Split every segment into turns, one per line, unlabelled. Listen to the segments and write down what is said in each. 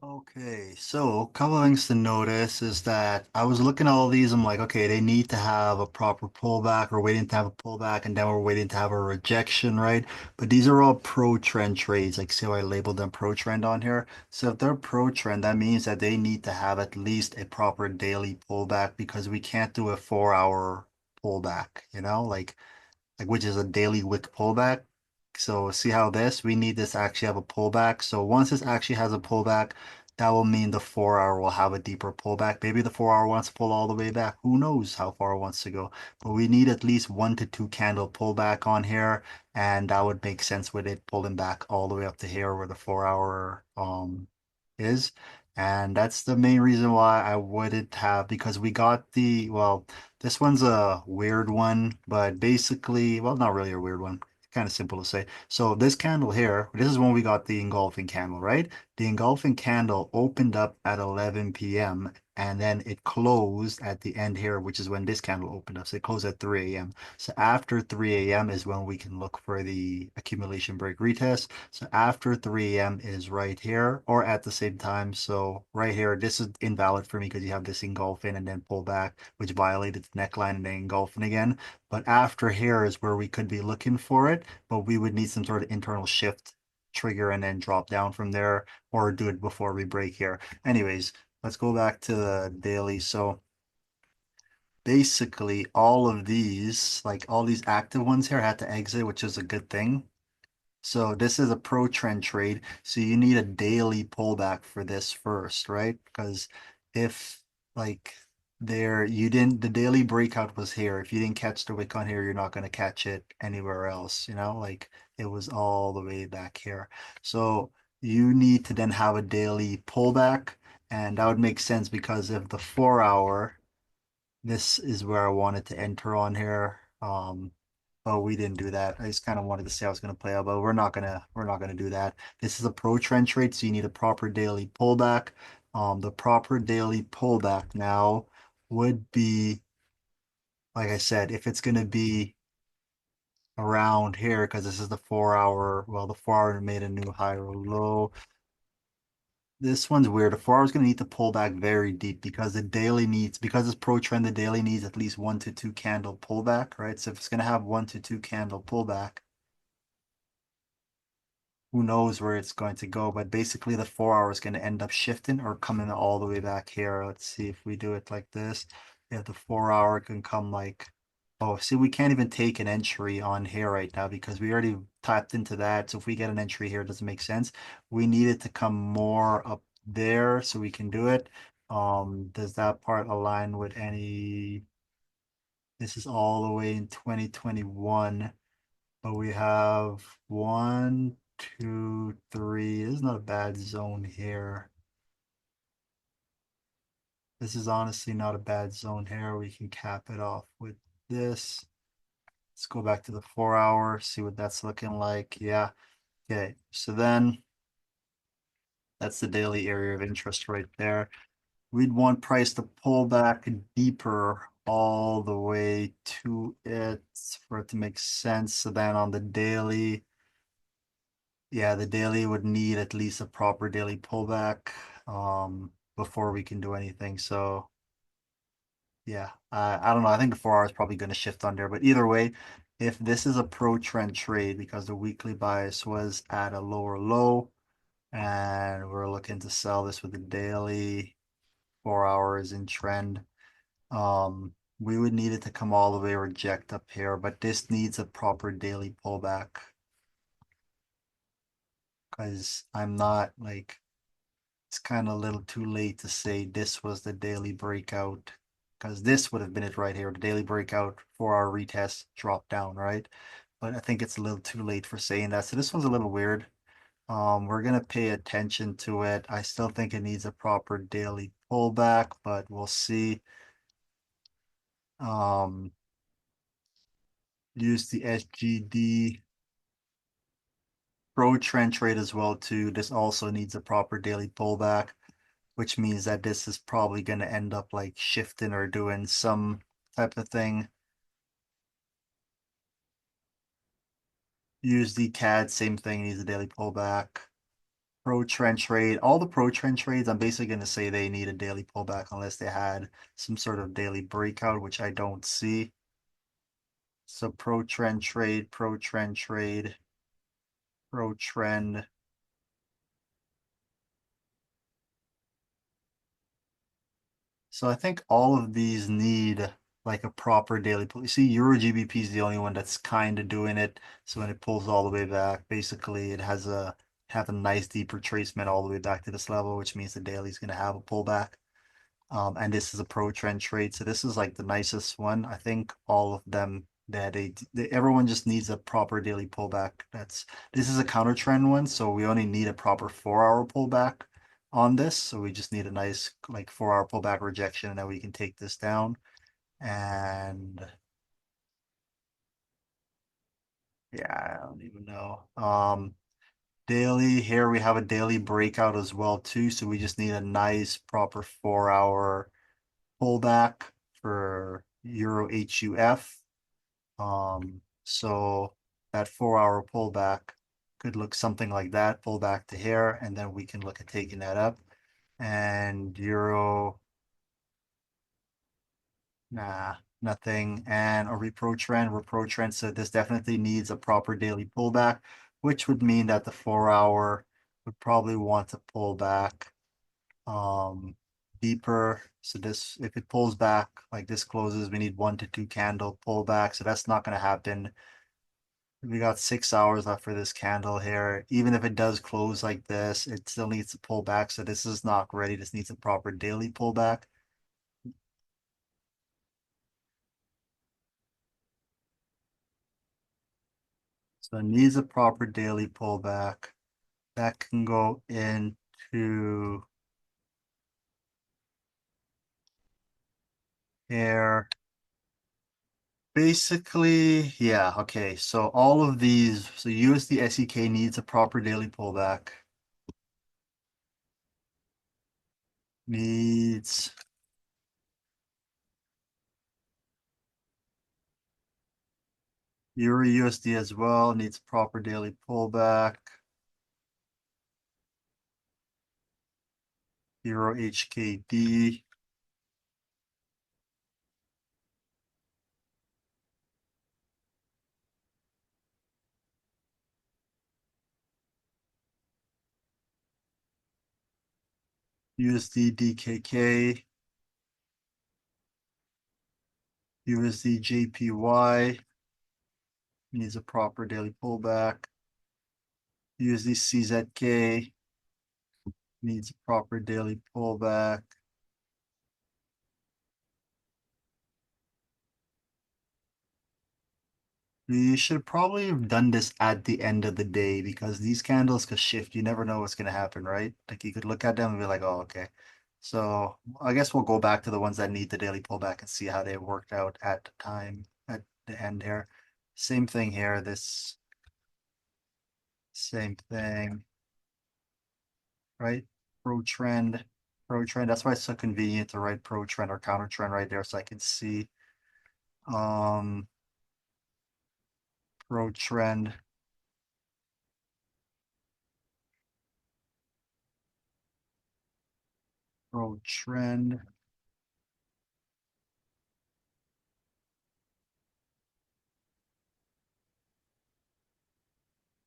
Okay, so a couple of things to notice is that I was looking at all these. I'm like, okay, they need to have a proper pullback. We're waiting to have a pullback, and then we're waiting to have a rejection, right? But these are all pro trend trades. Like, see how I labeled them pro trend on here? So if they're pro trend, that means that they need to have at least a proper daily pullback because we can't do a 4 hour pullback, like which is a daily wick pullback. So see how we need this to actually have a pullback. So once this actually has a pullback, that will mean the 4 hour will have a deeper pullback. Maybe the 4 hour wants to pull all the way back. Who knows how far it wants to go? But we need at least 1 to 2 candle pullback on here, and that would make sense with it pulling back all the way up to here where the 4 hour is. And that's the main reason why I wouldn't have, because we got this one's a weird one, but basically, well, not really a weird one. Kind of simple to say. So this candle here, this is when we got the engulfing candle, right? The engulfing candle opened up at 11 p.m. and then it closed at the end here, which is when this candle opened up. So it closed at 3 a.m. So after 3 a.m. is when we can look for the accumulation break retest. So after 3 a.m. is right here or at the same time. So right here, this is invalid for me because you have this engulfing and then pull back, which violated the neckline and then engulfing again. But after here is where we could be looking for it, but we would need some sort of internal shift trigger and then drop down from there or do it before we break here. Anyways, let's go back to the daily. So basically all of these, like all these active ones here had to exit, which is a good thing. So this is a pro trend trade. So you need a daily pullback for this first, right? Because if like you didn't, the daily breakout was here. If you didn't catch the wick on here, you're not going to catch it anywhere else, like it was all the way back here. So you need to then have a daily pullback. And that would make sense because if the 4 hour, this is where I wanted to enter on here. But we didn't do that. I just kind of wanted to see how it's going to play out, but we're not gonna do that. This is a pro trend trade, so you need a proper daily pullback. The proper daily pullback now would be, like I said, if it's going to be around here, because this is the 4 hour, well, the 4 hour made a new high or low. This one's weird. The 4 hour is going to need to pull back very deep because because it's pro trend, the daily needs at least 1 to 2 candle pullback, right? So if it's going to have 1 to 2 candle pullback, who knows where it's going to go, but basically the 4 hour is going to end up shifting or coming all the way back here. Let's see if we do it like this. If the 4 hour can come like, oh, see, we can't even take an entry on here right now because we already tapped into that. So if we get an entry here, it doesn't make sense. We need it to come more up there so we can do it. Does that part align with any? This is all the way in 2021. But we have 1, 2, 3. This is not a bad zone here. This is honestly not a bad zone here. We can cap it off with this. Let's go back to the 4 hour, see what that's looking like. Yeah. Okay. So then that's the daily area of interest right there. We'd want price to pull back deeper all the way to it for it to make sense. So then on the daily, yeah, the daily would need at least a proper daily pullback before we can do anything. So yeah, I don't know. I think the 4 hour is probably going to shift on there, but either way, if this is a pro trend trade because the weekly bias was at a lower low and we're looking to sell this with the daily 4 hours in trend, we would need it to come all the way reject up here, but this needs a proper daily pullback because I'm not like it's kind of a little too late to say this was the daily breakout because this would have been it right here. The daily breakout for our retest dropped down, right? But I think it's a little too late for saying that. So this one's a little weird. We're gonna pay attention to it. I still think it needs a proper daily pullback, but we'll see. Um, use the SGD Pro trend trade as well too. This also needs a proper daily pullback, which means that this is probably going to end up like shifting or doing some type of thing. Use the CAD, same thing, needs a daily pullback. Pro trend trade, all the pro trend trades, I'm basically going to say they need a daily pullback unless they had some sort of daily breakout, which I don't see. So pro trend trade, pro trend. So I think all of these need like a proper daily pull. You see, Euro GBP is the only one that's kind of doing it. So when it pulls all the way back, basically it has a have a nice deep retracement all the way back to this level, which means the daily is going to have a pullback. And this is a pro trend trade. So this is like the nicest one. I think all of them that everyone just needs a proper daily pullback. This is a counter trend one, so we only need a proper 4 hour pullback on this. So we just need a nice like 4 hour pullback rejection, and then we can take this down. And yeah, I don't even know. Daily here we have a daily breakout as well too. So we just need a nice proper 4 hour pullback for Euro HUF. So that 4 hour pullback could look something like that, pull back to here, and then we can look at taking that up. And Euro, nah, nothing. And a repro trend. So this definitely needs a proper daily pullback, which would mean that the 4 hour would probably want to pull back deeper. So this, if it pulls back like this closes, we need 1 to 2 candle pullback. So that's not going to happen. We got 6 hours left for this candle here. Even if it does close like this, it still needs to pull back. So this is not ready. This needs a proper daily pullback. So it needs a proper daily pullback. That can go into here. Basically, yeah, okay. So all of these, so USD SEK needs a proper daily pullback. Needs Euro USD as well, needs proper daily pullback. Euro HKD. USD DKK. USD JPY needs a proper daily pullback. USD CZK needs a proper daily pullback. We should probably have done this at the end of the day because these candles could shift. You never know what's going to happen, right? Like you could look at them and be like, oh, okay. So I guess we'll go back to the ones that need the daily pullback and see how they worked out at the time, at the end here. Same thing here. This same thing, right? Pro trend, pro trend. That's why it's so convenient to write pro trend or counter trend right there so I can see um pro trend, pro trend.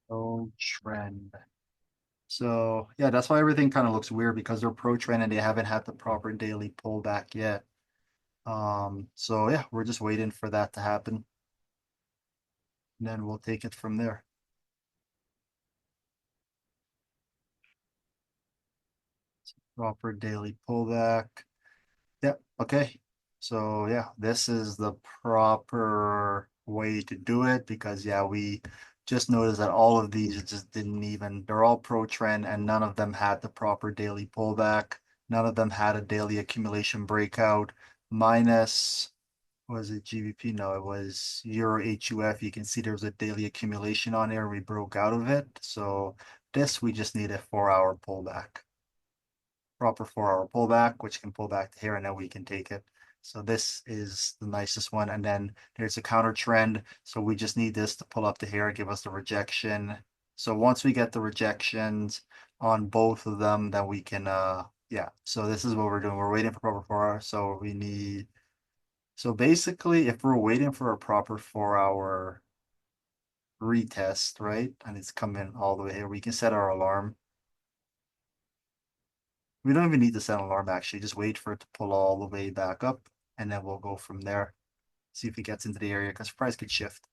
Pro trend. So yeah, that's why everything kind of looks weird because they're pro trend and they haven't had the proper daily pullback yet. So yeah, we're just waiting for that to happen. And then we'll take it from there. Proper daily pullback. Yep, okay. So yeah, this is the proper way to do it because yeah, we just noticed that all of these just didn't even, they're all pro trend and none of them had the proper daily pullback. None of them had a daily accumulation breakout. Minus, was it GBP? No, it was Euro HUF. You can see there was a daily accumulation on there. We broke out of it. So this, we just need a 4 hour pullback, proper 4 hour pullback, which can pull back to here and then we can take it. So this is the nicest one. And then there's a counter trend. So we just need this to pull up to here, give us the rejection. So once we get the rejections, on both of them, then we can yeah. So this is what we're doing. We're waiting for proper 4 hour. So we need, so basically if we're waiting for a proper 4 hour retest, right? And it's coming all the way here, we can set our alarm. We don't even need to set an alarm actually, just wait for it to pull all the way back up and then we'll go from there. See if it gets into the area because price could shift.